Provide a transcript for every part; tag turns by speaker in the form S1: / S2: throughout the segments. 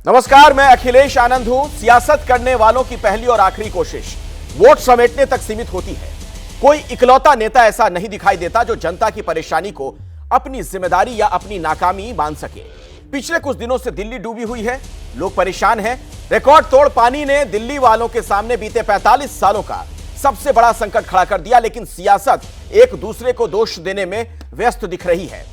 S1: नमस्कार, मैं अखिलेश आनंद हूं। सियासत करने वालों की पहली और आखिरी कोशिश वोट समेटने तक सीमित होती है। कोई इकलौता नेता ऐसा नहीं दिखाई देता जो जनता की परेशानी को अपनी जिम्मेदारी या अपनी नाकामी मान सके। पिछले कुछ दिनों से दिल्ली डूबी हुई है, लोग परेशान हैं। रिकॉर्ड तोड़ पानी ने दिल्ली वालों के सामने बीते 45 सालों का सबसे बड़ा संकट खड़ा कर दिया, लेकिन सियासत एक दूसरे को दोष देने में व्यस्त दिख रही है।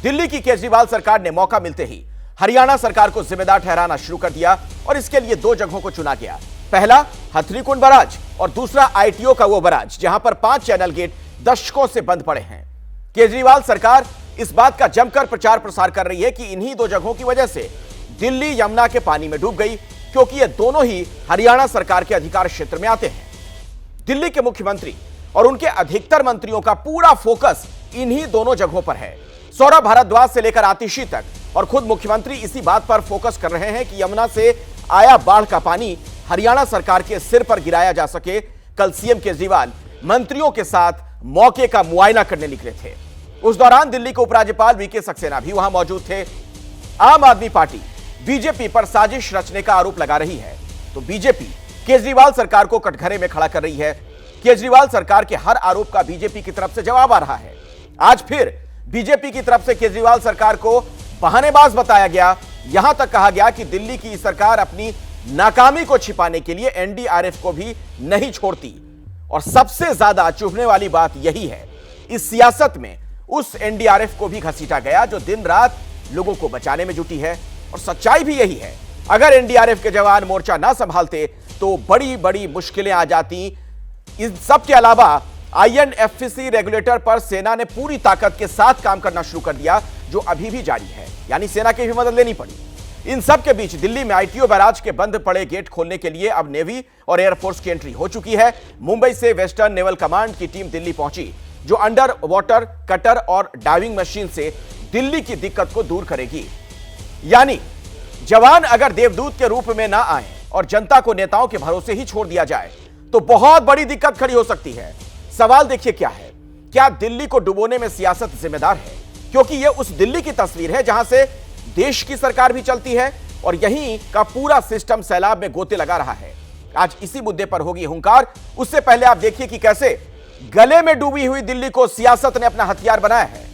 S1: दिल्ली की केजरीवाल सरकार ने मौका मिलते ही हरियाणा सरकार को जिम्मेदार ठहराना शुरू कर दिया और इसके लिए दो जगहों को चुना गया। पहला हथनीकुंड बराज और दूसरा आईटीओ का वो बराज जहां पर 5 चैनल गेट दशकों से बंद पड़े हैं। केजरीवाल सरकार इस बात का जमकर प्रचार प्रसार कर रही है कि इन्हीं दो जगहों की वजह से दिल्ली यमुना के पानी में डूब गई, क्योंकि ये दोनों ही हरियाणा सरकार के अधिकार क्षेत्र में आते हैं। दिल्ली के मुख्यमंत्री और उनके अधिकतर मंत्रियों का पूरा फोकस इन्हीं दोनों जगहों पर है। सौरभ भारद्वाज से लेकर आतिशी तक और खुद मुख्यमंत्री इसी बात पर फोकस कर रहे हैं कि यमुना से आया बाढ़ का पानी हरियाणा सरकार के सिर पर गिराया जा सके। कल सीएम केजरीवाल मंत्रियों के साथ मौके का मुआयना करने निकले थे। उस दौरान दिल्ली के उपराज्यपाल वीके सक्सेना भी वहां मौजूद थे। आम आदमी पार्टी बीजेपी पर साजिश रचने का आरोप लगा रही है, तो बीजेपी केजरीवाल सरकार को कटघरे में खड़ा कर रही है। केजरीवाल सरकार के हर आरोप का बीजेपी की तरफ से जवाब आ रहा है। आज फिर बीजेपी की तरफ से केजरीवाल सरकार को बहानेबाज बताया गया। यहां तक कहा गया कि दिल्ली की सरकार अपनी नाकामी को छिपाने के लिए एनडीआरएफ को भी नहीं छोड़ती। और सबसे ज्यादा चुभने वाली बात यही है, इस सियासत में उस एनडीआरएफ को भी घसीटा गया जो दिन रात लोगों को बचाने में जुटी है। और सच्चाई भी यही है, अगर एनडीआरएफ के जवान मोर्चा ना संभालते तो बड़ी बड़ी मुश्किलें आ जाती। इन सब के अलावा आईएनएफसी रेगुलेटर पर सेना ने पूरी ताकत के साथ काम करना शुरू कर दिया, जो अभी भी जारी है, यानी सेना की भी मदद लेनी पड़ी। इन सब के बीच दिल्ली में आईटीओ बैराज के बंद पड़े गेट खोलने के लिए अब नेवी और एयरफोर्स की एंट्री हो चुकी है। मुंबई से वेस्टर्न नेवल कमांड की टीम दिल्ली पहुंची, जो अंडर वाटर कटर और डाइविंग मशीन से दिल्ली की दिक्कत को दूर करेगी। यानी जवान अगर देवदूत के रूप में ना आए और जनता को नेताओं के भरोसे ही छोड़ दिया जाए तो बहुत बड़ी दिक्कत खड़ी हो सकती है। सवाल देखिए क्या है, क्या दिल्ली को डुबोने में सियासत जिम्मेदार है? क्योंकि यह उस दिल्ली की तस्वीर है जहां से देश की सरकार भी चलती है और यहीं का पूरा सिस्टम सैलाब में गोते लगा रहा है। आज इसी मुद्दे पर होगी हुंकार। उससे पहले आप देखिए कि कैसे गले में डूबी हुई दिल्ली को सियासत ने अपना हथियार बनाया है।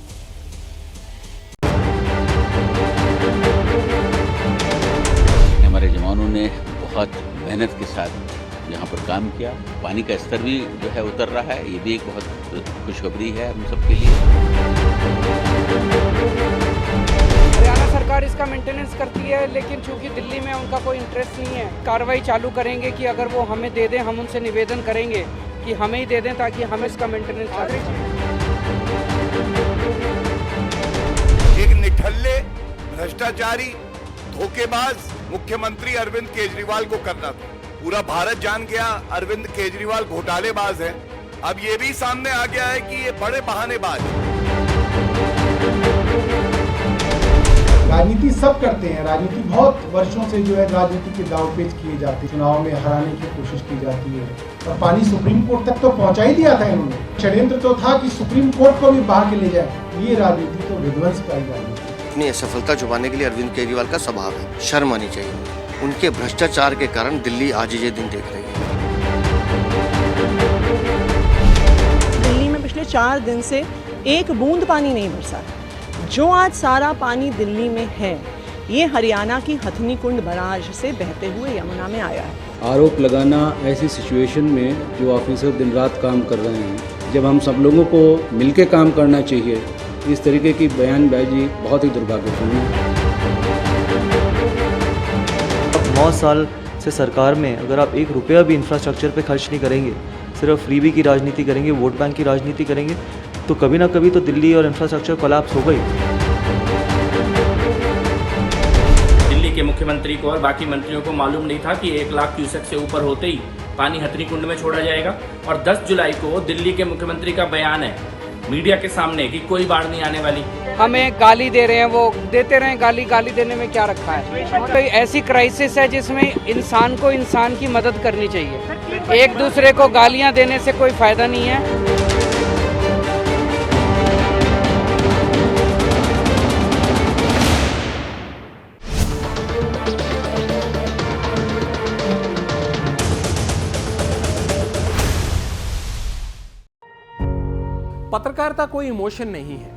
S2: हमारे जवानों ने बहुत मेहनत के साथ यहाँ पर काम किया। पानी का स्तर भी जो है उतर रहा है, ये भी एक बहुत खुशखबरी है हम सबके लिए।
S3: हरियाणा सरकार इसका मेंटेनेंस करती है, लेकिन चूंकि दिल्ली में उनका कोई इंटरेस्ट नहीं है। कार्रवाई चालू करेंगे कि अगर वो हमें दे दें, हम उनसे निवेदन करेंगे कि हमें ही दे दें ताकि हम इसका मेंटेनेंस करें।
S4: एक निठल्ले, भ्रष्टाचारी, धोखेबाज मुख्यमंत्री अरविंद केजरीवाल को करना था। पूरा भारत जान गया अरविंद केजरीवाल घोटालेबाज है। अब ये भी सामने आ गया है कि ये बड़े बहानेबाज हैं।
S5: राजनीति सब करते हैं, राजनीति बहुत वर्षों से जो है राजनीति के दांवपेच किए जाते हैं, चुनाव में हराने की कोशिश की जाती है। और पानी सुप्रीम कोर्ट तक तो पहुंचा ही दिया था इन्होंने। षड्यंत्र तो था कि सुप्रीम कोर्ट को भी बहा के ले जाए। ये राजनीति तो विध्वंस का राजनीति।
S6: अपनी असफलता छुपाने के लिए अरविंद केजरीवाल का स्वभाव है, शर्म आनी चाहिए। उनके भ्रष्टाचार के कारण दिल्ली आज ये दिन देख रही है।
S7: दिल्ली में पिछले 4 दिन से एक बूंद पानी नहीं बरसा। जो आज सारा पानी दिल्ली में है, ये हरियाणा की हथनीकुंड बराज से बहते हुए यमुना में आया है।
S8: आरोप लगाना ऐसी सिचुएशन में जो ऑफिसर दिन रात काम कर रहे हैं, जब हम सब लोगों को मिलकर काम करना चाहिए, इस तरीके की बयानबाजी बहुत ही दुर्भाग्यपूर्ण है।
S9: 9 साल से सरकार में अगर आप 1 रुपया भी इंफ्रास्ट्रक्चर पे खर्च नहीं करेंगे, सिर्फ फ्रीबी की राजनीति करेंगे, वोट बैंक की राजनीति करेंगे, तो कभी ना कभी तो दिल्ली और इंफ्रास्ट्रक्चर कोलैप्स हो गई।
S10: दिल्ली के मुख्यमंत्री को और बाकी मंत्रियों को मालूम नहीं था कि 1 लाख क्यूसेक से ऊपर होते ही पानी हथनीकुंड में छोड़ा जाएगा। और 10 जुलाई को दिल्ली के मुख्यमंत्री का बयान है मीडिया के सामने कि कोई बाढ़ नहीं आने वाली।
S3: हमें गाली दे रहे हैं, वो देते रहे। गाली देने में क्या रखा है? तो ऐसी क्राइसिस है जिसमें इंसान को इंसान की मदद करनी चाहिए। एक दूसरे को गालियां देने से कोई फायदा नहीं है।
S11: पत्रकारिता कोई इमोशन नहीं है,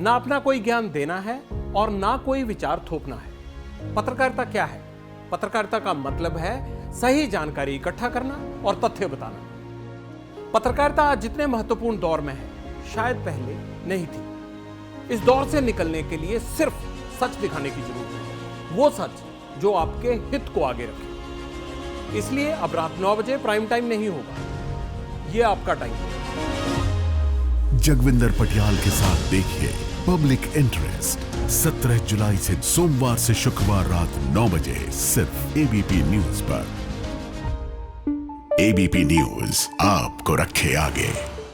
S11: ना अपना कोई ज्ञान देना है और ना कोई विचार थोपना है। पत्रकारिता क्या है? पत्रकारिता का मतलब है सही जानकारी इकट्ठा करना और तथ्य बताना। पत्रकारिता आज जितने महत्वपूर्ण दौर में है, शायद पहले नहीं थी। इस दौर से निकलने के लिए सिर्फ सच दिखाने की जरूरत है, वो सच जो आपके हित को आगे रखे। इसलिए अब रात 9 बजे प्राइम टाइम नहीं होगा, ये आपका टाइम है।
S12: जगविंदर पटियाल के साथ देखिए पब्लिक इंटरेस्ट 17 जुलाई से सोमवार से शुक्रवार रात 9 बजे सिर्फ एबीपी न्यूज पर। एबीपी न्यूज आपको रखे आगे।